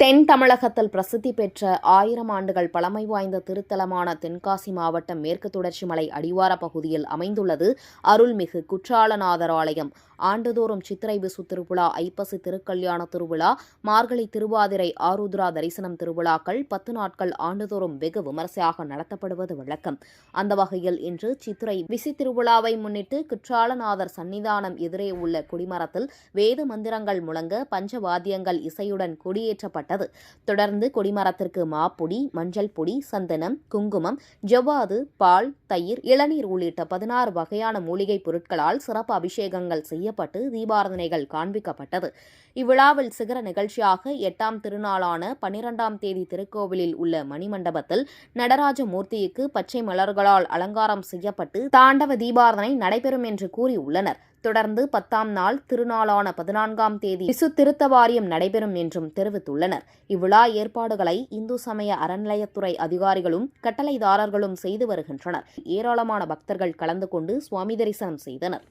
தென் தமிழகத்தில் பிரசித்தி பெற்ற 1000 ஆண்டுகள் பழமை வாய்ந்த திருத்தலமான தென்காசி மாவட்டம் மேற்கு தொடர்ச்சி மலை அடிவார பகுதியில் அமைந்துள்ளது அருள்மிகு குற்றாலநாதர் ஆலயம். ஆண்டுதோறும் சித்திரை விசு திருவிழா, ஐப்பசி திருக்கல்யாண திருவிழா, மார்கழி திருவாதிரை, ஆருத்ரா தரிசனம் திருவிழாக்கள் 10 நாட்கள் ஆண்டுதோறும் வெகு விமரிசையாக நடத்தப்படுவது வழக்கம். அந்த வகையில் இன்று சித்திரை விசி திருவிழாவை முன்னிட்டு குற்றாலநாதர் சன்னிதானம் எதிரே உள்ள கொடிமரத்தில் வேத மந்திரங்கள் முழங்க பஞ்சவாத்தியங்கள் இசையுடன் கொடியேற்றப்பட்டது. தொடர்ந்து கொடிமரத்திற்கு மாப்பொடி, மஞ்சள் பொடி, சந்தனம், குங்குமம், ஜவ்வாது, பால், தயிர், இளநீர் உள்ளிட்ட 16 வகையான மூலிகை பொருட்களால் சிறப்பு அபிஷேகங்கள் செய்யப்பட்டு தீபாராதனைகள் காண்பிக்கப்பட்டது. இவ்விழாவில் சிகர நிகழ்ச்சியாக 8ஆம் திருநாளான 12ஆம் தேதி திருக்கோவிலில் உள்ள மணிமண்டபத்தில் நடராஜ மூர்த்திக்கு பச்சை மலர்களால் அலங்காரம் செய்யப்பட்டு தாண்டவ தீபாராதனை நடைபெறும் என்று கூறியுள்ளனர். தொடர்ந்து 10ஆம் நாள் திருநாளான 14ஆம் தேதி விசு திருத்த வாரியம் நடைபெறும் என்றும் தெரிவித்துள்ளனர். இவ்விழா ஏற்பாடுகளை இந்து சமய அறநிலையத்துறை அதிகாரிகளும் கட்டளைதாரர்களும் செய்து வருகின்றனர். ஏராளமான பக்தர்கள் கலந்து கொண்டு சுவாமி தரிசனம் செய்தனர்.